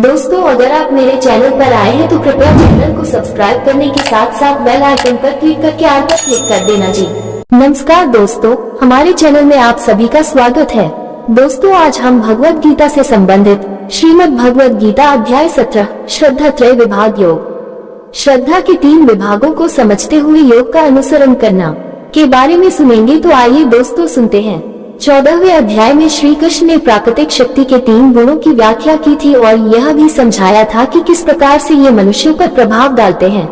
दोस्तों, अगर आप मेरे चैनल पर आए हैं तो कृपया चैनल को सब्सक्राइब करने के साथ साथ बेल आइकन पर क्लिक करके ऑल पर क्लिक कर देना जी। नमस्कार दोस्तों, हमारे चैनल में आप सभी का स्वागत है। दोस्तों, आज हम भगवत गीता से संबंधित श्रीमद् भगवत गीता अध्याय 17 श्रद्धा त्रय विभाग योग, श्रद्धा के 3 विभागों को समझते हुए योग का अनुसरण करना के बारे में सुनेंगे। तो आइए दोस्तों सुनते हैं। 14वें अध्याय में श्री कृष्ण ने प्राकृतिक शक्ति के 3 गुणों की व्याख्या की थी और यह भी समझाया था कि किस प्रकार से ये मनुष्यों पर प्रभाव डालते हैं।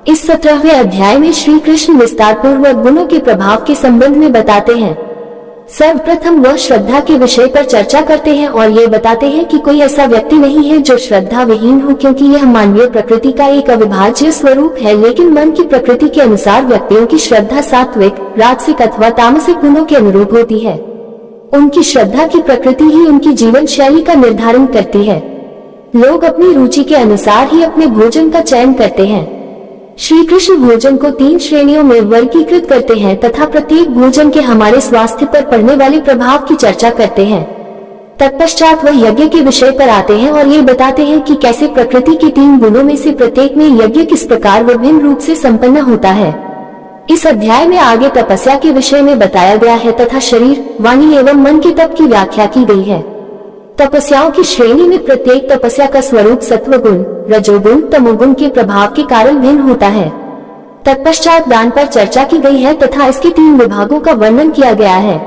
इस 17वें अध्याय में श्री कृष्ण विस्तार पूर्वक गुणों के प्रभाव के संबंध में बताते हैं। सर्वप्रथम वह श्रद्धा के विषय पर चर्चा करते हैं और ये बताते हैं कि कोई ऐसा व्यक्ति नहीं है जो श्रद्धा विहीन हो, क्योंकि यह मानवीय प्रकृति का एक अविभाज्य स्वरूप है। लेकिन मन की प्रकृति के अनुसार व्यक्तियों की श्रद्धा सात्विक, राजसिक अथवा तामसिक गुणों के अनुरूप होती है। उनकी श्रद्धा की प्रकृति ही उनकी जीवन शैली का निर्धारण करती है। लोग अपनी रुचि के अनुसार ही अपने भोजन का चयन करते हैं। श्री कृष्ण भोजन को 3 श्रेणियों में वर्गीकृत करते हैं तथा प्रत्येक भोजन के हमारे स्वास्थ्य पर पड़ने वाले प्रभाव की चर्चा करते हैं। तत्पश्चात वह यज्ञ के विषय पर आते हैं और ये बताते हैं कि कैसे प्रकृति के 3 गुणों में से प्रत्येक में यज्ञ किस प्रकार विभिन्न रूप से संपन्न होता है। इस अध्याय में आगे तपस्या के विषय में बताया गया है तथा शरीर, वाणी एवं मन के तप की व्याख्या की गई है। तपस्याओं की श्रेणी में प्रत्येक तपस्या का स्वरूप सत्वगुण, रजोगुण, तमोगुण के प्रभाव के कारण भिन्न होता है। तत्पश्चात दान पर चर्चा की गई है तथा इसके 3 विभागों का वर्णन किया गया है।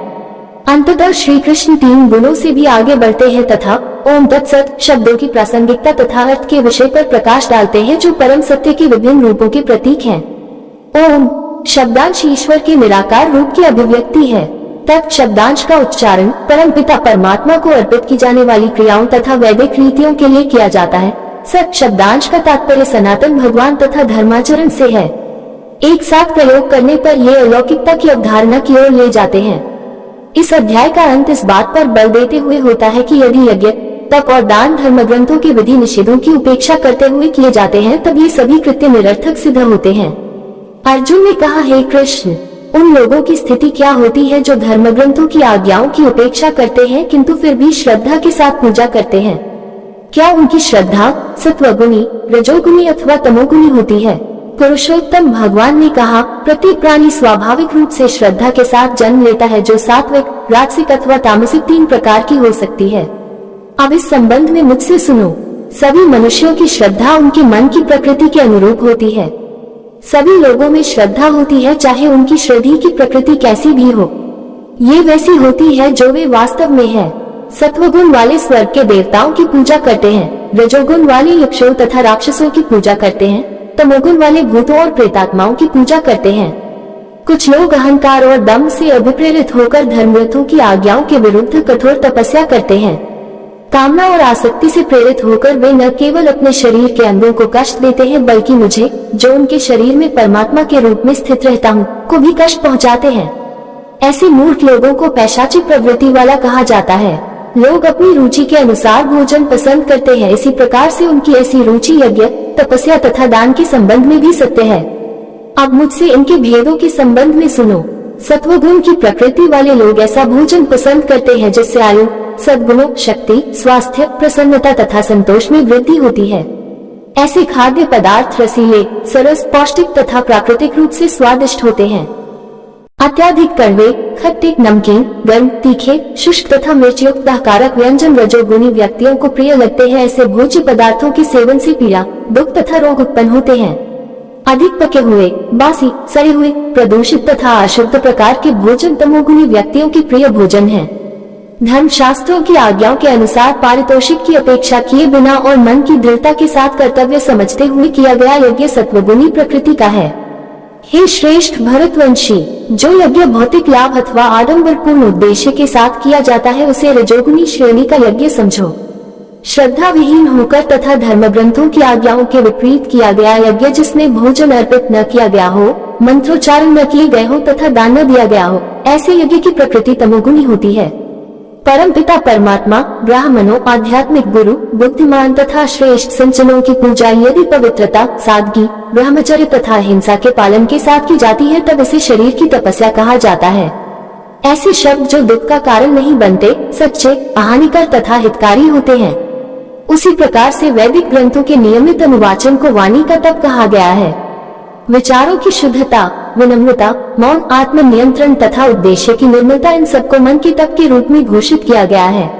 अंततः श्री कृष्ण 3 गुणों से भी आगे बढ़ते हैं तथा ओम तत्सत शब्दों की प्रासंगिकता तथा अर्थ के विषय पर प्रकाश डालते हैं, जो परम सत्य के विभिन्न रूपों के प्रतीक हैं। ओम शब्दांश ईश्वर के निराकार रूप की अभिव्यक्ति है। तत् शब्दांश का उच्चारण परमपिता परमात्मा को अर्पित की जाने वाली क्रियाओं तथा वैदिक रीतियों के लिए किया जाता है। सत शब्दांश का तात्पर्य सनातन भगवान तथा धर्माचरण से है। एक साथ प्रयोग करने पर ये अलौकिकता की अवधारणा की ओर ले जाते हैं। इस अध्याय का अंत इस बात पर बल देते हुए होता है कि यदि यज्ञ, तप और दान धर्म ग्रंथों के विधि निषेधों की उपेक्षा करते हुए किए जाते हैं, तब ये सभी कृत्य निरर्थक सिद्ध होते हैं। अर्जुन ने कहा, हे कृष्ण, उन लोगों की स्थिति क्या होती है जो धर्म ग्रंथों की आज्ञाओं की उपेक्षा करते हैं किंतु फिर भी श्रद्धा के साथ पूजा करते हैं? क्या उनकी श्रद्धा सत्वगुणी, रजोगुणी अथवा तमोगुणी होती है? पुरुषोत्तम भगवान ने कहा, प्रत्येक प्राणी स्वाभाविक रूप से श्रद्धा के साथ जन्म लेता है, जो सात्विक, राजसिक अथवा तामसिक 3 प्रकार की हो सकती है। अब इस संबंध में मुझसे सुनो। सभी मनुष्यों की श्रद्धा उनके मन की प्रकृति के अनुरूप होती है। सभी लोगों में श्रद्धा होती है, चाहे उनकी श्रद्धि की प्रकृति कैसी भी हो। ये वैसी होती है जो वे वास्तव में है। सत्वगुण वाले स्वर्ग के देवताओं की पूजा करते हैं, रजोगुण वाले यक्षों तथा राक्षसों की पूजा करते हैं, तमोगुण वाले भूतों और प्रेतात्माओं की पूजा करते हैं। कुछ लोग अहंकार और दम्भ से अभिप्रेरित होकर धर्मग्रंथों की आज्ञाओं के विरुद्ध कठोर तपस्या करते हैं। कामना और आसक्ति से प्रेरित होकर वे न केवल अपने शरीर के अंगों को कष्ट देते हैं, बल्कि मुझे, जो उनके शरीर में परमात्मा के रूप में स्थित रहता हूँ, को भी कष्ट पहुँचाते हैं। ऐसे मूर्ख लोगों को पैशाचिक प्रवृत्ति वाला कहा जाता है। लोग अपनी रुचि के अनुसार भोजन पसंद करते हैं। इसी प्रकार से उनकी ऐसी रुचि यज्ञ, तपस्या तथा दान के संबंध में भी सत्य है। अब मुझसे इनके भेदों के संबंध में सुनो। सत्वगुण की प्रकृति वाले लोग ऐसा भोजन पसंद करते हैं जिससे आयु, सद्गुणों, शक्ति, स्वास्थ्य, प्रसन्नता तथा संतोष में वृद्धि होती है। ऐसे खाद्य पदार्थ रसीले, सरस, पौष्टिक तथा प्राकृतिक रूप से स्वादिष्ट होते हैं। अत्याधिक कड़वे, खट्टे, नमकीन, गर्म, तीखे, शुष्क तथा मिर्चयुक्त कारक व्यंजन रजोगुणी व्यक्तियों को प्रिय लगते हैं। ऐसे भोज्य पदार्थों के सेवन से पीड़ा, दुख तथा रोग उत्पन्न होते हैं। अधिक पके हुए, बासी, सड़े हुए, प्रदूषित तथा अशुद्ध प्रकार के भोजन तमोगुणी व्यक्तियों की प्रिय भोजन है। धर्मशास्त्रों की आज्ञाओं के अनुसार पारितोषिक की अपेक्षा किए बिना और मन की दृढ़ता के साथ कर्तव्य समझते हुए किया गया यज्ञ सत्वगुणी प्रकृति का है। हे श्रेष्ठ भरतवंशी, जो यज्ञ भौतिक लाभ अथवा आडंबरपूर्ण उद्देश्य के साथ किया जाता है, उसे रजोगुणी श्रेणी का यज्ञ समझो। श्रद्धा विहीन होकर तथा धर्म ग्रंथों की आज्ञाओं के विपरीत किया गया यज्ञ, जिसमें भोजन अर्पित न किया गया हो, मंत्रोच्चारण न किए गए हो तथा दान न दिया गया हो, ऐसे यज्ञ की प्रकृति तमोगुणी होती है। परमपिता परमात्मा, ब्राह्मणों, आध्यात्मिक गुरु, बुद्धिमान तथा श्रेष्ठ संचनों की पूजा यदि पवित्रता, सादगी, ब्रह्मचर्य तथा अहिंसा के पालन के साथ की जाती है, तब इसे शरीर की तपस्या कहा जाता है। ऐसे शब्द जो दुख का कारण नहीं बनते, सच्चे, हानिकर तथा हितकारी होते हैं, उसी प्रकार से वैदिक ग्रंथों के नियमित अनुवाचन को वाणी का तप कहा गया है। विचारों की शुद्धता, विनम्रता, मौन, आत्म नियंत्रण तथा उद्देश्य की निर्मलता, इन सबको मन के तप के रूप में घोषित किया गया है।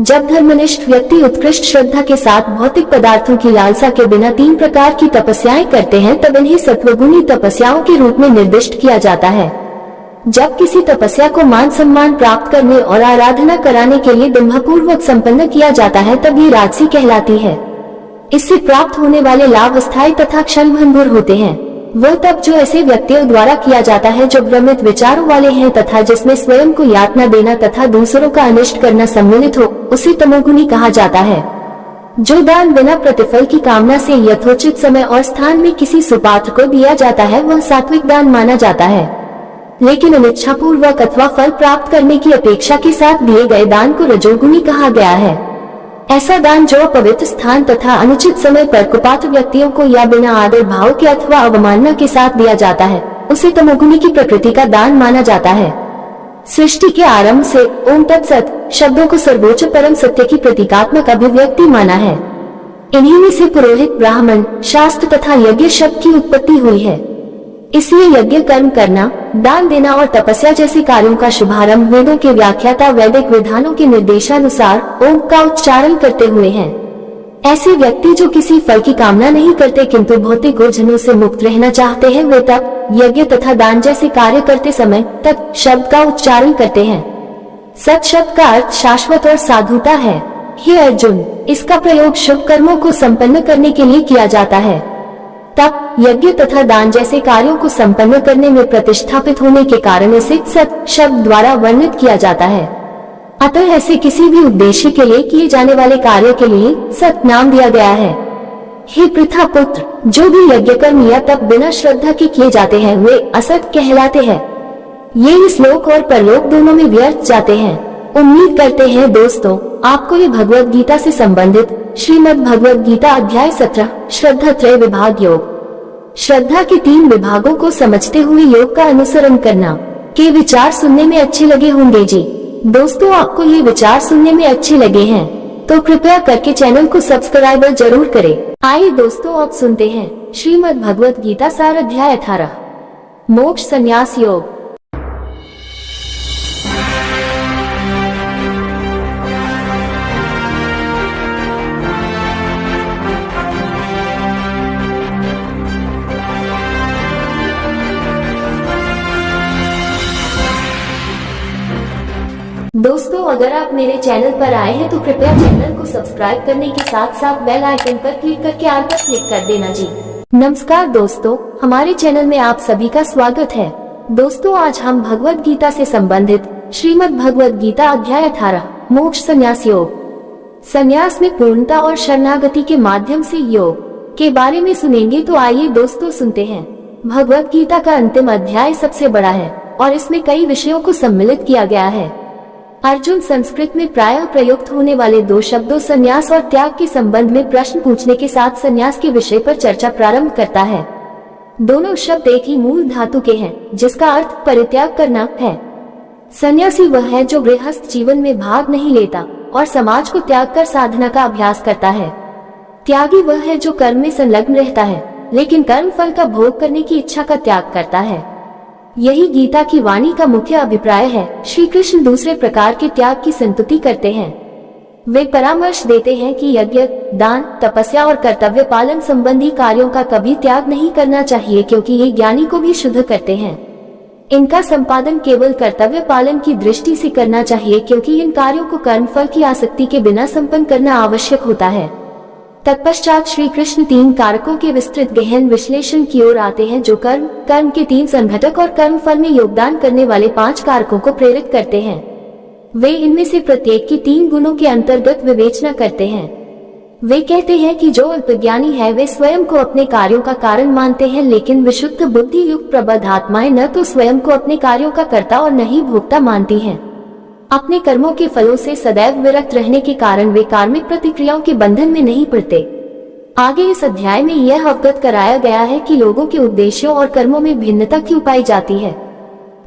जब धर्मनिष्ठ व्यक्ति उत्कृष्ट श्रद्धा के साथ भौतिक पदार्थों की लालसा के बिना 3 प्रकार की तपस्याएं करते हैं, तब इन्हें सत्वगुणी तपस्याओं के रूप में निर्दिष्ट किया जाता है। जब किसी तपस्या को मान सम्मान प्राप्त करने और आराधना कराने के लिए दंभपूर्वक संपन्न किया जाता है, तब ये राजसी कहलाती है। इससे प्राप्त होने वाले लाभ अस्थायी तथा क्षणभंगुर होते हैं। वह तप जो ऐसे व्यक्तियों द्वारा किया जाता है जो भ्रमित विचारों वाले हैं तथा जिसमें स्वयं को यातना देना तथा दूसरों का अनिष्ट करना सम्मिलित हो, उसे तमोगुणी कहा जाता है। जो दान बिना प्रतिफल की कामना से यथोचित समय और स्थान में किसी सुपात्र को दिया जाता है, वह सात्विक दान माना जाता है। लेकिन अनिच्छा पूर्वक अथवा फल प्राप्त करने की अपेक्षा के साथ दिए गए दान को रजोगुणी कहा गया है। ऐसा दान जो पवित्र स्थान तथा अनुचित समय पर कुपात्र व्यक्तियों को या बिना आदर भाव के अथवा अवमानना के साथ दिया जाता है, उसे तमोगुणी की प्रकृति का दान माना जाता है। सृष्टि के आरंभ से ओम तत्सत शब्दों को सर्वोच्च परम सत्य की प्रतीकात्मक अभिव्यक्ति माना है। इन्हीं में से पुरोहित, ब्राह्मण, शास्त्र तथा यज्ञ शब्द की उत्पत्ति हुई है। इसलिए यज्ञ कर्म करना, दान देना और तपस्या जैसे कार्यों का शुभारंभ वेदों के व्याख्याता वैदिक विधानों के निर्देशानुसार ओम का उच्चारण करते हुए हैं। ऐसे व्यक्ति जो किसी फल की कामना नहीं करते किंतु भौतिक उलझनों से मुक्त रहना चाहते हैं, वे तप, यज्ञ तथा दान जैसे कार्य करते समय तत् शब्द का उच्चारण करते हैं। सत शब्द का अर्थ शाश्वत और साधुता है। हे अर्जुन, इसका प्रयोग शुभ कर्मों को संपन्न करने के लिए किया जाता है। तप, यज्ञ तथा दान जैसे कार्यों को संपन्न करने में प्रतिष्ठापित होने के कारण इसे सत शब्द द्वारा वर्णित किया जाता है। अतः ऐसे किसी भी उद्देश्य के लिए किए जाने वाले कार्य के लिए सत नाम दिया गया है। हे पृथा पुत्र, जो भी यज्ञ कर्म या तप बिना श्रद्धा के किए जाते हैं, वे असत कहलाते हैं। ये इस लोक और परलोक दोनों में व्यर्थ जाते हैं। उम्मीद करते हैं दोस्तों, आपको ये भगवत गीता से संबंधित श्रीमद् भगवत गीता अध्याय 17 श्रद्धा त्रय विभाग योग, श्रद्धा के 3 विभागों को समझते हुए योग का अनुसरण करना के विचार सुनने में अच्छे लगे होंगे जी। दोस्तों, आपको ये विचार सुनने में अच्छे लगे हैं तो कृपया करके चैनल को सब्सक्राइब जरूर करें। आइए दोस्तों, अब सुनते हैं श्रीमद् भगवत गीता सार अध्याय 18 मोक्ष संन्यास योग। दोस्तों, अगर आप मेरे चैनल पर आए हैं तो कृपया चैनल को सब्सक्राइब करने के साथ साथ बेल आइकन पर क्लिक करके ऑल पर क्लिक कर देना जी। नमस्कार दोस्तों, हमारे चैनल में आप सभी का स्वागत है। दोस्तों, आज हम भगवत गीता से संबंधित श्रीमद् भगवत गीता अध्याय 18 मोक्ष संन्यास योग, संन्यास में पूर्णता और शरणागति के माध्यम से योग के बारे में सुनेंगे। तो आइए दोस्तों सुनते हैं। भगवत गीता का अंतिम अध्याय सबसे बड़ा है और इसमें कई विषयों को सम्मिलित किया गया है। अर्जुन संस्कृत में प्रायः प्रयुक्त होने वाले 2 शब्दों संन्यास और त्याग के संबंध में प्रश्न पूछने के साथ संन्यास के विषय पर चर्चा प्रारंभ करता है। दोनों शब्द एक ही मूल धातु के हैं, जिसका अर्थ परित्याग करना है। सन्यासी वह है जो गृहस्थ जीवन में भाग नहीं लेता और समाज को त्याग कर साधना का अभ्यास करता है। त्यागी वह है जो कर्म में संलग्न रहता है लेकिन कर्म फल का भोग करने की इच्छा का त्याग करता है। यही गीता की वाणी का मुख्य अभिप्राय है। श्री कृष्ण दूसरे प्रकार के त्याग की संतुति करते हैं। वे परामर्श देते हैं कि यज्ञ, दान, तपस्या और कर्तव्य पालन संबंधी कार्यों का कभी त्याग नहीं करना चाहिए, क्योंकि ये ज्ञानी को भी शुद्ध करते हैं। इनका संपादन केवल कर्तव्य पालन की दृष्टि से करना चाहिए, क्योंकि इन कार्यों को कर्म फल की आसक्ति के बिना संपन्न करना आवश्यक होता है। तत्पश्चात श्री कृष्ण 3 कारकों के विस्तृत गहन विश्लेषण की ओर आते हैं, जो कर्म के 3 संघटक और कर्म फल में योगदान करने वाले 5 कारकों को प्रेरित करते हैं। वे इनमें से प्रत्येक की 3 गुणों के अंतर्गत विवेचना करते हैं। वे कहते हैं कि जो अल्पज्ञानी है वे स्वयं को अपने कार्यों का कारण मानते हैं, लेकिन विशुद्ध बुद्धि युक्त प्रबुद्ध आत्माएं न तो स्वयं को अपने कार्यों का कर्ता और न ही भोक्ता मानती हैं। अपने कर्मों के फलों से सदैव विरक्त रहने के कारण वे कार्मिक प्रतिक्रियाओं के बंधन में नहीं पड़ते। आगे इस अध्याय में यह अवगत कराया गया है कि लोगों के उद्देश्यों और कर्मों में भिन्नता क्यों पाई जाती है।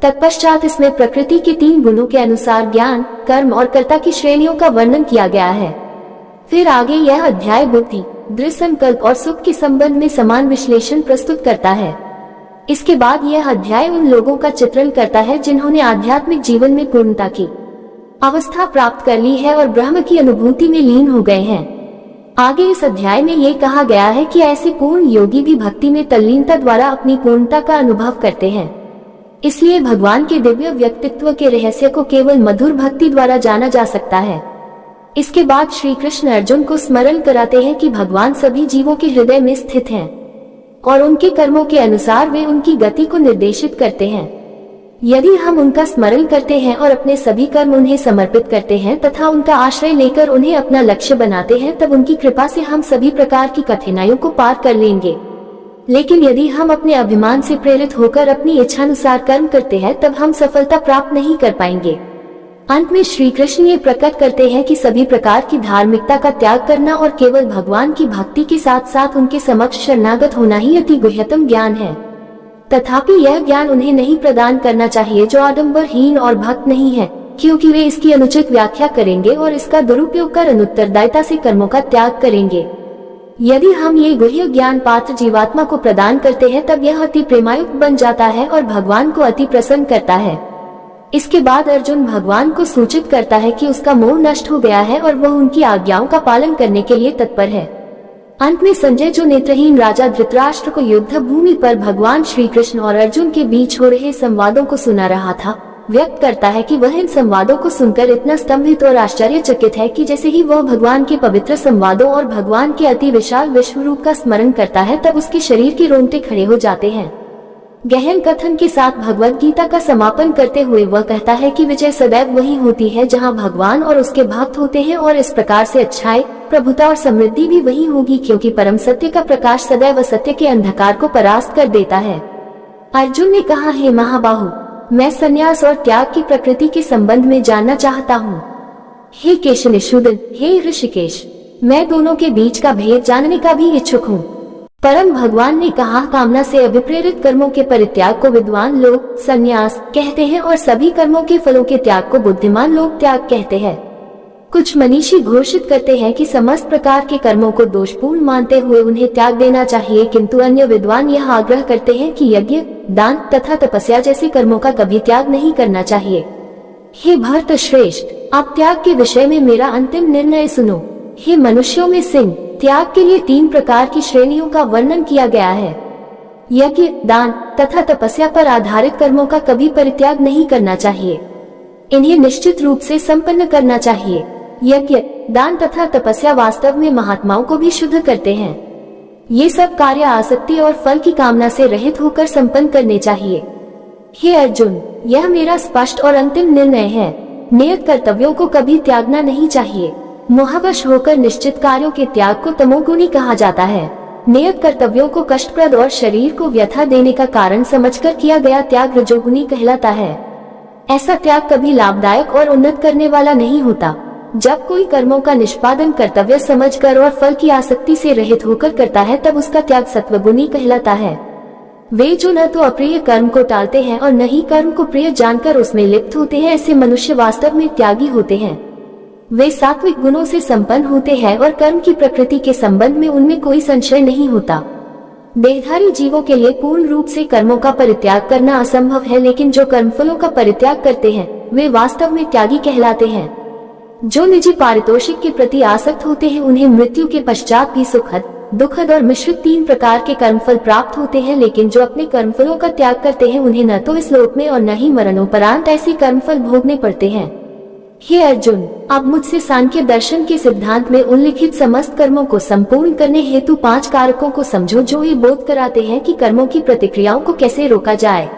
तत्पश्चात इसमें प्रकृति के 3 गुणों के अनुसार ज्ञान, कर्म और कर्ता की श्रेणियों का वर्णन किया गया है। फिर आगे यह अध्याय बुद्धि, दृढ़ संकल्प और सुख के संबंध में समान विश्लेषण प्रस्तुत करता है। इसके बाद यह अध्याय उन लोगों का चित्रण करता है जिन्होंने आध्यात्मिक जीवन में पूर्णता की अवस्था प्राप्त कर ली है और ब्रह्म की अनुभूति में लीन हो गए हैं। आगे इस अध्याय में ये कहा गया है कि ऐसे पूर्ण योगी भी भक्ति में तल्लीनता द्वारा अपनी पूर्णता का अनुभव करते हैं। इसलिए भगवान के दिव्य व्यक्तित्व के रहस्य को केवल मधुर भक्ति द्वारा जाना जा सकता है। इसके बाद श्री कृष्ण अर्जुन को स्मरण कराते हैं कि भगवान सभी जीवों के हृदय में स्थित हैं और उनके कर्मों के अनुसार वे उनकी गति को निर्देशित करते हैं। यदि हम उनका स्मरण करते हैं और अपने सभी कर्म उन्हें समर्पित करते हैं तथा उनका आश्रय लेकर उन्हें अपना लक्ष्य बनाते हैं, तब उनकी कृपा से हम सभी प्रकार की कठिनाइयों को पार कर लेंगे। लेकिन यदि हम अपने अभिमान से प्रेरित होकर अपनी इच्छानुसार कर्म करते हैं, तब हम सफलता प्राप्त नहीं कर पाएंगे। अंत में श्री कृष्ण ये प्रकट करते हैं कि सभी प्रकार की धार्मिकता का त्याग करना और केवल भगवान की भक्ति के साथ साथ उनके समक्ष शरणागत होना ही अति गुह्यतम ज्ञान है। तथापि यह ज्ञान उन्हें नहीं प्रदान करना चाहिए जो आडंबरहीन और भक्त नहीं है, क्योंकि वे इसकी अनुचित व्याख्या करेंगे और इसका दुरुपयोग कर अनुत्तरदायिता से कर्मों का त्याग करेंगे। यदि हम ये गुह्य ज्ञान पात्र जीवात्मा को प्रदान करते हैं, तब यह अति प्रेमायुक्त बन जाता है और भगवान को अति प्रसन्न करता है। इसके बाद अर्जुन भगवान को सूचित करता है कि उसका मोह नष्ट हो गया है और वह उनकी आज्ञाओं का पालन करने के लिए तत्पर है। अंत में संजय, जो नेत्रहीन राजा धृतराष्ट्र को युद्ध भूमि पर भगवान श्री कृष्ण और अर्जुन के बीच हो रहे संवादों को सुना रहा था, व्यक्त करता है कि वह इन संवादों को सुनकर इतना स्तंभित और आश्चर्यचकित है कि जैसे ही वह भगवान के पवित्र संवादों और भगवान के अति विशाल विश्व रूप का स्मरण करता है, तब उसके शरीर के रोंगटे खड़े हो जाते हैं। गहन कथन के साथ भगवद गीता का समापन करते हुए वह कहता है कि विजय सदैव वही होती है जहां भगवान और उसके भक्त होते हैं, और इस प्रकार से अच्छाई, प्रभुता और समृद्धि भी वही होगी, क्योंकि परम सत्य का प्रकाश सदैव असत्य के अंधकार को परास्त कर देता है। अर्जुन ने कहा, हे महाबाहु, मैं संन्यास और त्याग की प्रकृति के संबंध में जानना चाहता हूँ। हे केशनिशूदन, हे ऋषिकेश, मैं दोनों के बीच का भेद जानने का भी इच्छुक हूँ। परम भगवान ने कहा, कामना से अभिप्रेरित कर्मों के परित्याग को विद्वान लोग संन्यास कहते हैं और सभी कर्मों के फलों के त्याग को बुद्धिमान लोग त्याग कहते हैं। कुछ मनीषी घोषित करते हैं कि समस्त प्रकार के कर्मों को दोषपूर्ण मानते हुए उन्हें त्याग देना चाहिए, किंतु अन्य विद्वान यह आग्रह करते हैं कि यज्ञ, दान तथा तपस्या जैसे कर्मों का कभी त्याग नहीं करना चाहिए। हे भरत श्रेष्ठ, आप त्याग के विषय में मेरा अंतिम निर्णय सुनो। हे मनुष्यों में सिंह, त्याग के लिए 3 प्रकार की श्रेणियों का वर्णन किया गया है। यज्ञ, दान तथा तपस्या पर आधारित कर्मों का कभी परित्याग नहीं करना चाहिए। इन्हें निश्चित रूप से संपन्न करना चाहिए। यज्ञ, दान तथा तपस्या वास्तव में महात्माओं को भी शुद्ध करते हैं। ये सब कार्य आसक्ति और फल की कामना से रहित होकर संपन्न करने चाहिए। हे अर्जुन, यह मेरा स्पष्ट और अंतिम निर्णय है। नियत कर्तव्यों को कभी त्यागना नहीं चाहिए। मोहवश होकर निश्चित कार्यों के त्याग को तमोगुणी कहा जाता है। नियत कर्तव्यों को कष्टप्रद और शरीर को व्यथा देने का कारण समझकर किया गया त्याग रजोगुणी कहलाता है। ऐसा त्याग कभी लाभदायक और उन्नत करने वाला नहीं होता। जब कोई कर्मों का निष्पादन कर्तव्य समझकर और फल की आसक्ति से रहित होकर करता है, तब उसका त्याग सत्वगुणी कहलाता है। वे जो न तो अप्रिय कर्म को टालते हैं और न ही कर्म को प्रिय जानकर उसमें लिप्त होते हैं, ऐसे मनुष्य वास्तव में त्यागी होते हैं। वे सात्विक गुणों से संपन्न होते हैं और कर्म की प्रकृति के संबंध में उनमें कोई संशय नहीं होता। देहधारी जीवों के लिए पूर्ण रूप से कर्मों का परित्याग करना असंभव है, लेकिन जो कर्मफलों का परित्याग करते हैं वे वास्तव में त्यागी कहलाते हैं। जो निजी पारितोषिक के प्रति आसक्त होते हैं, उन्हें मृत्यु के पश्चात भी सुखद, दुखद और मिश्रित 3 प्रकार के कर्मफल प्राप्त होते हैं, लेकिन जो अपने कर्मफलों का त्याग करते हैं उन्हें न तो इस लोक में और न ही मरणोपरांत ऐसे कर्मफल भोगने पड़ते हैं। हे अर्जुन, अब मुझसे सांख्य दर्शन के सिद्धांत में उल्लिखित समस्त कर्मों को संपूर्ण करने हेतु 5 कारकों को समझो, जो ये बोध कराते हैं कि कर्मों की प्रतिक्रियाओं को कैसे रोका जाए।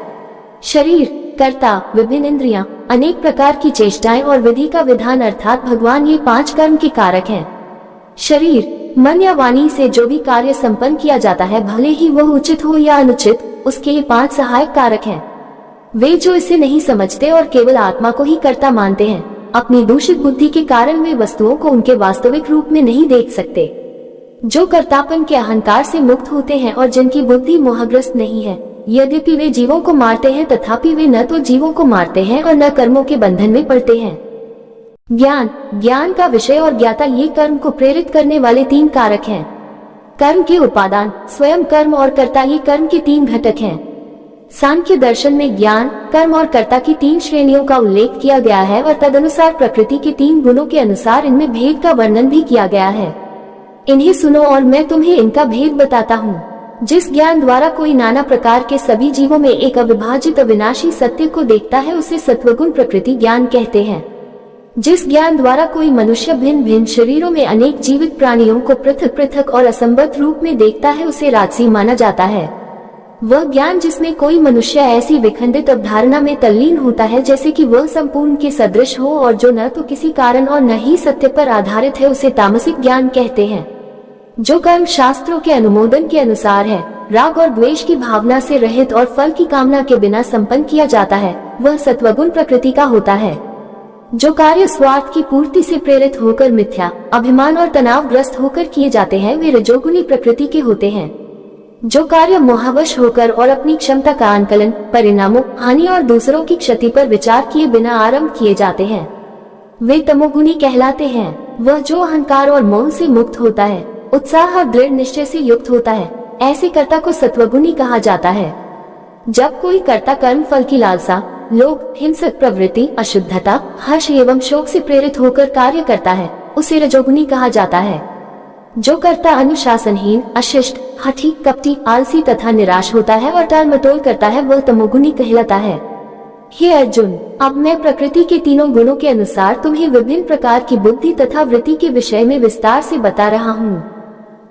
शरीर, कर्ता, विभिन्न इंद्रियां, अनेक प्रकार की चेष्टाएं और विधि का विधान, अर्थात भगवान, ये 5 कर्म के कारक हैं। शरीर, मन या वाणी से जो भी कार्य संपन्न किया जाता है, भले ही वह उचित हो या अनुचित, उसके ये 5 सहायक कारक हैं। वे जो इसे नहीं समझते और केवल आत्मा को ही कर्ता मानते हैं, अपनी दूषित बुद्धि के कारण वे वस्तुओं को उनके वास्तविक रूप में नहीं देख सकते। जो कर्तापन के अहंकार से मुक्त होते हैं और जिनकी बुद्धि मोहग्रस्त नहीं है, यद्यपि वे जीवों को मारते हैं, तथापि वे न तो जीवों को मारते हैं और न कर्मों के बंधन में पड़ते हैं। ज्ञान का विषय और ज्ञाता ये कर्म को प्रेरित करने वाले तीन कारक हैं। कर्म के उपादान, स्वयं कर्म और कर्ता ये कर्म के तीन घटक हैं। सांख्य दर्शन में ज्ञान, कर्म और कर्ता की तीन श्रेणियों का उल्लेख किया गया है और तदनुसार प्रकृति के तीन गुणों के अनुसार इनमें भेद का वर्णन भी किया गया है। इन्हें सुनो और मैं तुम्हें इनका भेद बताता हूँ। जिस ज्ञान द्वारा कोई नाना प्रकार के सभी जीवों में एक अविभाजित अविनाशी सत्य को देखता है उसे सत्वगुण प्रकृति ज्ञान कहते हैं। जिस ज्ञान द्वारा कोई मनुष्य भिन्न भिन्न शरीरों में अनेक जीवित प्राणियों को पृथक पृथक और असंबद्ध रूप में देखता है उसे राजसी माना जाता है। वह ज्ञान जिसमें कोई मनुष्य ऐसी विखंडित अवधारणा में तल्लीन होता है जैसे कि वह संपूर्ण के सदृश हो और जो न तो किसी कारण और न ही सत्य पर आधारित है उसे तामसिक ज्ञान कहते हैं। जो कर्म शास्त्रों के अनुमोदन के अनुसार है, राग और द्वेष की भावना से रहित और फल की कामना के बिना संपन्न किया जाता है, वह सत्वगुण प्रकृति का होता है। जो कार्य स्वार्थ की पूर्ति से प्रेरित होकर मिथ्या, अभिमान और तनावग्रस्त होकर किए जाते हैं वे रजोगुणी प्रकृति के होते हैं। जो कार्य मोहवश होकर और अपनी क्षमता का आंकलन, परिणामों, हानि और दूसरों की क्षति पर विचार किए बिना आरंभ किए जाते हैं वे तमोगुणी कहलाते हैं। वह जो अहंकार और मोह से मुक्त होता है, उत्साह और दृढ़ निश्चय से युक्त होता है, ऐसे कर्ता को सत्वगुणी कहा जाता है। जब कोई कर्ता कर्म फल की लालसा, लोभ, हिंसक प्रवृत्ति, अशुद्धता, हर्ष एवं शोक से प्रेरित होकर कार्य करता है उसे रजोगुणी कहा जाता है। जो कर्ता अनुशासनहीन, अशिष्ट, हठी, कपटी, आलसी तथा निराश होता है और टाल मटोल करता है वह तमोगुणी कहलाता है। हे अर्जुन, अब मैं प्रकृति के तीनों गुणों के अनुसार तुम्हें विभिन्न प्रकार की बुद्धि तथा वृत्ति के विषय में विस्तार से बता रहा हूँ,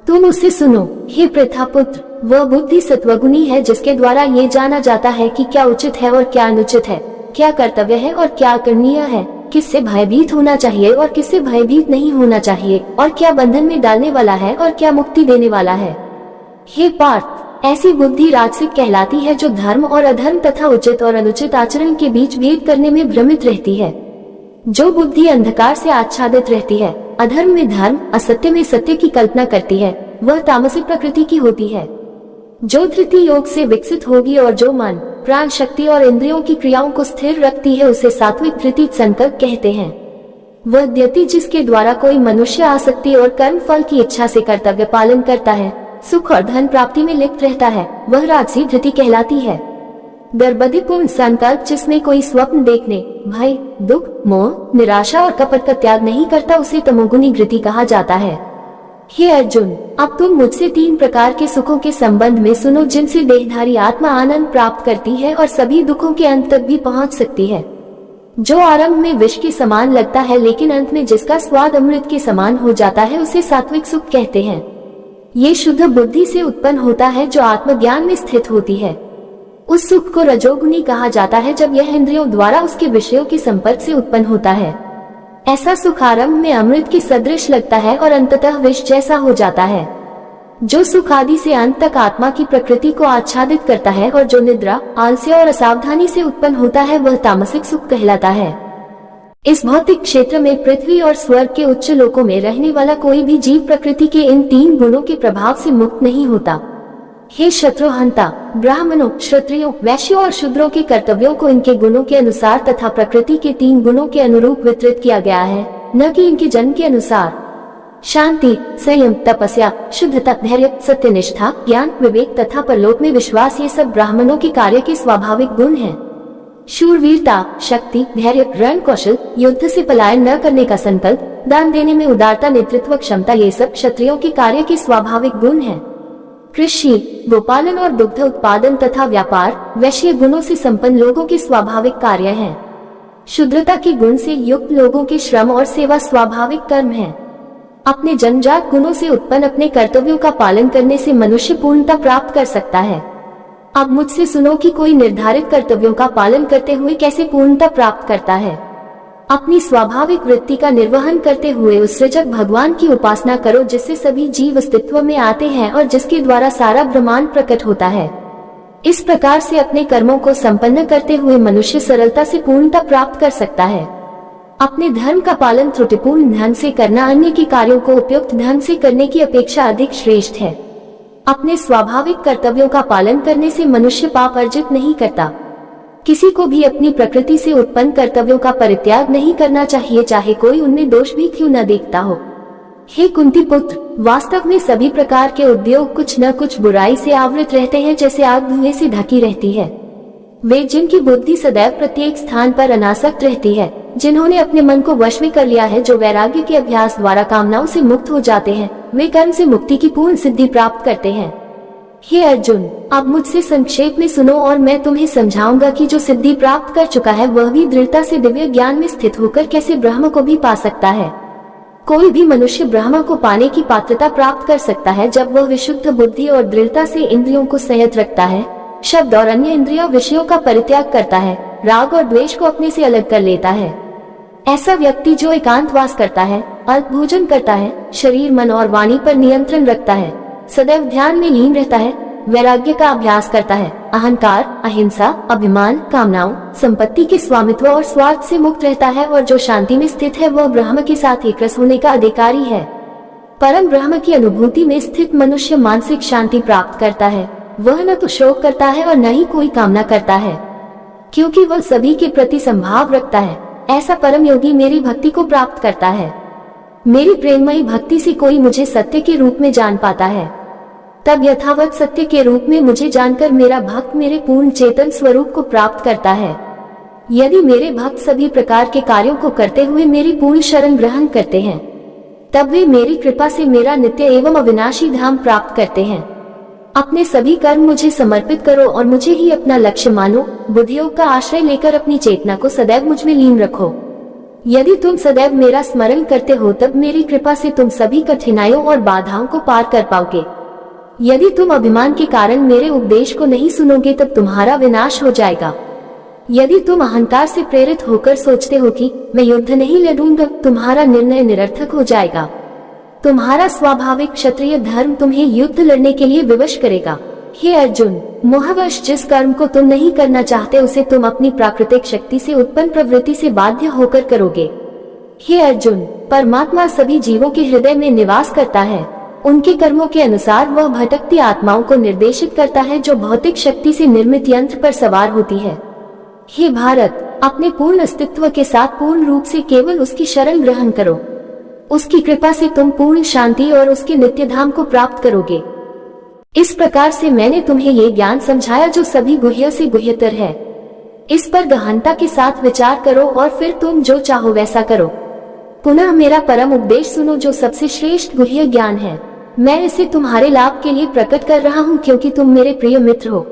तुम उसे सुनो। हे पृथापुत्र, वह बुद्धि सत्वगुणी है जिसके द्वारा ये जाना जाता है कि क्या उचित है और क्या अनुचित है, क्या कर्तव्य है और क्या करनीय है, किससे भयभीत होना चाहिए और किससे भयभीत नहीं होना चाहिए, और क्या बंधन में डालने वाला है और क्या मुक्ति देने वाला है। हे पार्थ, ऐसी बुद्धि राजसिक कहलाती है जो धर्म और अधर्म तथा उचित और अनुचित आचरण के बीच भेद करने में भ्रमित रहती है। जो बुद्धि अंधकार से आच्छादित रहती है, अधर्म में धर्म, असत्य में सत्य की कल्पना करती है, वह तामसिक प्रकृति की होती है। जो धृति योग से विकसित होगी और जो मन, प्राण शक्ति और इंद्रियों की क्रियाओं को स्थिर रखती है उसे सात्विक धृति संकल्प कहते हैं। वह द्यति जिसके द्वारा कोई मनुष्य आसक्ति और कर्म फल की इच्छा से कर्तव्य पालन करता है, सुख और धन प्राप्ति में लिप्त रहता है, वह राजसी धृति कहलाती है। गर्भधिपूर्ण संकल्प जिसमें कोई स्वप्न देखने, भय, दुख, मोह, निराशा और कपट का त्याग नहीं करता उसे तमोगुणी धृति कहा जाता है। हे अर्जुन, अब तुम मुझसे तीन प्रकार के सुखों के संबंध में सुनो जिनसे देहधारी आत्मा आनंद प्राप्त करती है और सभी दुखों के अंत तक भी पहुंच सकती है। जो आरंभ में विष के समान लगता है लेकिन अंत में जिसका स्वाद अमृत के समान हो जाता है उसे सात्विक सुख कहते हैं। ये शुद्ध बुद्धि से उत्पन्न होता है जो आत्मज्ञान में स्थित होती है। उस सुख को रजोगुणी कहा जाता है जब यह इंद्रियों द्वारा उसके विषयों के संपर्क से उत्पन्न होता है। ऐसा सुख आरंभ में अमृत की सदृश लगता है और अंततः विष जैसा हो जाता है। जो सुख आदि से अंत तक आत्मा की प्रकृति को आच्छादित करता है और जो निद्रा, आलस्य और असावधानी से उत्पन्न होता है वह तामसिक सुख कहलाता है। इस भौतिक क्षेत्र में पृथ्वी और स्वर्ग के उच्च लोकों में रहने वाला कोई भी जीव प्रकृति के इन तीन गुणों के प्रभाव से मुक्त नहीं होता। हे शत्रुहंता, ब्राह्मणों, क्षत्रियों, वैश्यों और शूद्रों के कर्तव्यों को इनके गुणों के अनुसार तथा प्रकृति के तीन गुणों के अनुरूप वितरित किया गया है, न कि इनके जन्म के अनुसार। शांति, संयम, तपस्या, शुद्धता, धैर्य, सत्यनिष्ठा, ज्ञान, विवेक तथा परलोक में विश्वास ये सब ब्राह्मणों के कार्य के स्वाभाविक गुण हैं। शूरवीरता, शक्ति, धैर्य, रण कौशल, युद्ध से पलायन न करने का संकल्प, दान देने में उदारता, नेतृत्व क्षमता ये सब क्षत्रियों के कार्य के स्वाभाविक गुण हैं। कृषि, गोपालन और दुग्ध उत्पादन तथा व्यापार वैश्य गुणों से संपन्न लोगों के स्वाभाविक कार्य हैं। शूद्रता के गुण से युक्त लोगों के श्रम और सेवा स्वाभाविक कर्म हैं। अपने जन्मजात गुणों से उत्पन्न अपने कर्तव्यों का पालन करने से मनुष्य पूर्णता प्राप्त कर सकता है। अब मुझसे सुनो कि कोई निर्धारित कर्तव्यों का पालन करते हुए कैसे पूर्णता प्राप्त करता है। अपनी स्वाभाविक वृत्ति का निर्वहन करते हुए उस सृजक भगवान की उपासना करो जिससे सभी जीव अस्तित्व में आते हैं और जिसके द्वारा सारा ब्रह्मांड प्रकट होता है। इस प्रकार से अपने कर्मों को संपन्न करते हुए मनुष्य सरलता से पूर्णता प्राप्त कर सकता है। अपने धर्म का पालन त्रुटिपूर्ण ढंग से करना अन्य के कार्यों को उपयुक्त ढंग से करने की अपेक्षा अधिक श्रेष्ठ है। अपने स्वाभाविक कर्तव्यों का पालन करने से मनुष्य पाप अर्जित नहीं करता, किसी को भी अपनी प्रकृति से उत्पन्न कर्तव्यों का परित्याग नहीं करना चाहिए, चाहे कोई उनमें दोष भी क्यों न देखता हो। हे कुंती पुत्र, वास्तव में सभी प्रकार के उद्योग कुछ न कुछ बुराई से आवृत रहते हैं, जैसे आग धुएं से ढकी रहती है। वे जिनकी बुद्धि सदैव प्रत्येक स्थान पर अनासक्त रहती है, जिन्होंने अपने मन को वश में कर लिया है, जो वैराग्य के अभ्यास द्वारा कामनाओं से मुक्त हो जाते हैं, वे कर्म से मुक्ति की पूर्ण सिद्धि प्राप्त करते हैं। हे अर्जुन, अब मुझसे संक्षेप में सुनो और मैं तुम्हें समझाऊंगा कि जो सिद्धि प्राप्त कर चुका है वह भी दृढ़ता से दिव्य ज्ञान में स्थित होकर कैसे ब्रह्म को भी पा सकता है। कोई भी मनुष्य ब्रह्म को पाने की पात्रता प्राप्त कर सकता है जब वह विशुद्ध बुद्धि और दृढ़ता से इंद्रियों को संयत रखता है, शब्द और अन्य इंद्रियों विषयों का परित्याग करता है, राग और द्वेष को अपने से अलग कर लेता है। ऐसा व्यक्ति जो एकांतवास करता है, अल्प भोजन करता है, शरीर मन और वाणी पर नियंत्रण रखता है, सदैव ध्यान में लीन रहता है, वैराग्य का अभ्यास करता है, अहंकार, अहिंसा, अभिमान, कामनाओं, संपत्ति के स्वामित्व और स्वार्थ से मुक्त रहता है और जो शांति में स्थित है वह ब्रह्म के साथ एक रस होने का अधिकारी है। परम ब्रह्म की अनुभूति में स्थित मनुष्य मानसिक शांति प्राप्त करता है। वह न तो शोक करता है और न ही कोई कामना करता है, क्योंकि वह सभी के प्रति संभाव रखता है। ऐसा परम योगी मेरी भक्ति को प्राप्त करता है। मेरी प्रेममयी भक्ति से कोई मुझे सत्य के रूप में जान पाता है, तब यथावत सत्य के रूप में मुझे जानकर मेरा भक्त मेरे पूर्ण चेतन स्वरूप को प्राप्त करता है। यदि मेरे भक्त सभी प्रकार के कार्यों को करते हुए मेरी पूर्ण शरण ग्रहण करते हैं, तब वे मेरी कृपा से मेरा नित्य एवं अविनाशी धाम प्राप्त करते हैं। अपने सभी कर्म मुझे समर्पित करो और मुझे ही अपना लक्ष्य मानो। बुद्धियोग का आश्रय लेकर अपनी चेतना को सदैव मुझ में लीन रखो। यदि तुम सदैव मेरा स्मरण करते हो तब मेरी कृपा से तुम सभी कठिनाइयों और बाधाओं को पार कर पाओगे। यदि तुम अभिमान के कारण मेरे उपदेश को नहीं सुनोगे तब तुम्हारा विनाश हो जाएगा। यदि तुम अहंकार से प्रेरित होकर सोचते हो कि मैं युद्ध नहीं लड़ूंगा, तुम्हारा निर्णय निरर्थक हो जाएगा। तुम्हारा स्वाभाविक क्षत्रिय धर्म तुम्हें युद्ध लड़ने के लिए विवश करेगा। हे अर्जुन, मोहवश जिस कर्म को तुम नहीं करना चाहते उसे तुम अपनी प्राकृतिक शक्ति से उत्पन्न प्रवृत्ति से बाध्य होकर करोगे। हे अर्जुन, परमात्मा सभी जीवों के हृदय में निवास करता है। उनके कर्मों के अनुसार वह भटकती आत्माओं को निर्देशित करता है जो भौतिक शक्ति से निर्मित यंत्र पर सवार होती है। हे भारत, अपने पूर्ण अस्तित्व के साथ पूर्ण रूप से केवल उसकी शरण ग्रहण करो। उसकी कृपा से तुम पूर्ण शांति और उसके नित्य धाम को प्राप्त करोगे। इस प्रकार से मैंने तुम्हें ये ज्ञान समझाया जो सभी गुह्य से गुह्यतर है। इस पर गहनता के साथ विचार करो और फिर तुम जो चाहो वैसा करो। पुनः मेरा परम उपदेश सुनो जो सबसे श्रेष्ठ गुह्य ज्ञान है। मैं इसे तुम्हारे लाभ के लिए प्रकट कर रहा हूँ क्योंकि तुम मेरे प्रिय मित्र हो।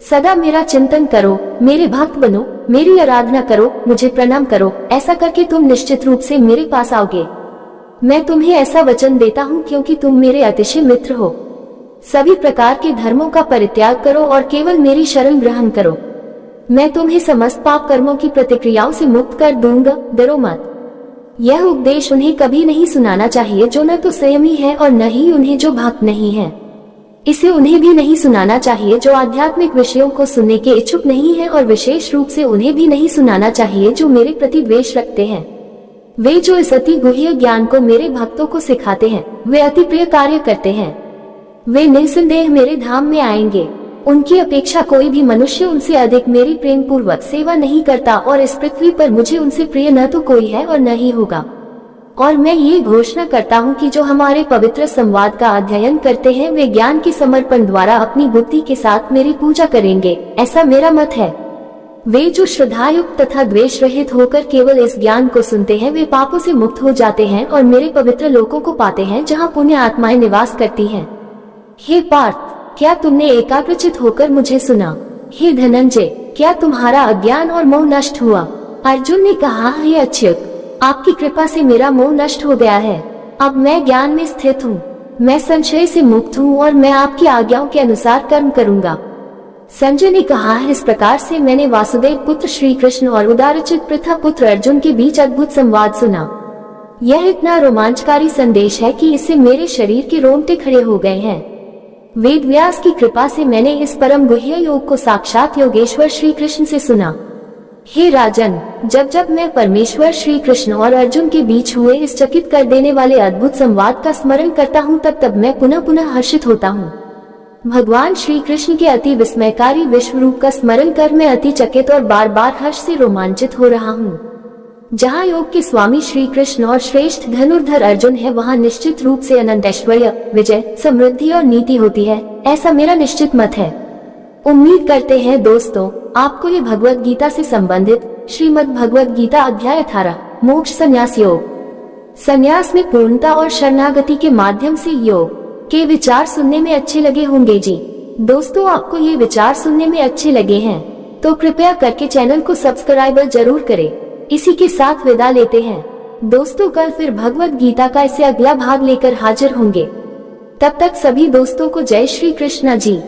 सदा मेरा चिंतन करो, मेरे भक्त बनो, मेरी आराधना करो, मुझे प्रणाम करो। ऐसा करके तुम निश्चित रूप से मेरे पास आओगे। मैं तुम्हें ऐसा वचन देता हूँ क्योंकि तुम मेरे अतिशय मित्र हो। सभी प्रकार के धर्मों का परित्याग करो और केवल मेरी शरण ग्रहण करो। मैं तुम्हें समस्त पाप कर्मों की प्रतिक्रियाओं से मुक्त कर दूंगा, डरो मत। यह उपदेश उन्हें कभी नहीं सुनाना चाहिए जो न तो संयमी है और न ही उन्हें जो भक्त नहीं है। इसे उन्हें भी नहीं सुनाना चाहिए जो आध्यात्मिक विषयों को सुनने के इच्छुक नहीं है और विशेष रूप से उन्हें भी नहीं सुनाना चाहिए जो मेरे प्रति द्वेष रखते हैं। वे जो इस अति गुह्य ज्ञान को मेरे भक्तों को सिखाते हैं वे अति प्रिय कार्य करते हैं। वे निसंदेह मेरे धाम में आएंगे। उनकी अपेक्षा कोई भी मनुष्य उनसे अधिक मेरी प्रेम पूर्वक सेवा नहीं करता और इस पृथ्वी पर मुझे उनसे प्रिय न तो कोई है और न ही होगा। और मैं ये घोषणा करता हूँ कि जो हमारे पवित्र संवाद का अध्ययन करते हैं वे ज्ञान के समर्पण द्वारा अपनी बुद्धि के साथ मेरी पूजा करेंगे, ऐसा मेरा मत है। वे जो श्रद्धायुक्त तथा द्वेष रहित होकर केवल इस ज्ञान को सुनते हैं वे पापों से मुक्त हो जाते हैं और मेरे पवित्र लोकों को पाते हैं जहाँ पुण्य आत्माएं निवास करती हैं। हे पार्थ, क्या तुमने एकाग्रचित होकर मुझे सुना? हे धनंजय, क्या तुम्हारा अज्ञान और मोह नष्ट हुआ? अर्जुन ने कहा, हे अच्युत, आपकी कृपा से मेरा मोह नष्ट हो गया है। अब मैं ज्ञान में स्थित हूँ, मैं संशय से मुक्त हूँ और मैं आपकी आज्ञाओं के अनुसार कर्म करूँगा। संजय ने कहा, इस प्रकार से मैंने वासुदेव पुत्र श्री कृष्ण और उदारचित पृथा पुत्र अर्जुन के बीच अद्भुत संवाद सुना। यह इतना रोमांचकारी संदेश है कि इससे मेरे शरीर के रोंगटे खड़े हो गए हैं। वेद व्यास की कृपा से मैंने इस परम गुह्य योग को साक्षात योगेश्वर श्री कृष्ण से सुना। हे राजन, जब जब मैं परमेश्वर श्री कृष्ण और अर्जुन के बीच हुए इस चकित कर देने वाले अद्भुत संवाद का स्मरण करता हूँ तब तब मैं पुनः पुनः हर्षित होता हूँ। भगवान श्री कृष्ण के अति विस्मयकारी विश्व रूप का स्मरण कर मैं अति चकित और बार बार हर्ष से रोमांचित हो रहा हूँ। जहाँ योग के स्वामी श्री कृष्ण और श्रेष्ठ धनुर्धर अर्जुन है, वहाँ निश्चित रूप से अनंत ऐश्वर्य, विजय, समृद्धि और नीति होती है, ऐसा मेरा निश्चित मत है। उम्मीद करते हैं दोस्तों आपको ये भगवत गीता से संबंधित श्रीमद् भगवत गीता अध्याय 18 मोक्ष संन्यास योग, संन्यास में पूर्णता और शरणागति के माध्यम से योग के विचार सुनने में अच्छे लगे होंगे जी। दोस्तों आपको ये विचार सुनने में अच्छे लगे हैं तो कृपया करके चैनल को सब्सक्राइब जरूर करें। इसी के साथ विदा लेते हैं दोस्तों, कल फिर भगवत गीता का इससे अगला भाग लेकर हाजिर होंगे। तब तक सभी दोस्तों को जय श्री कृष्ण जी।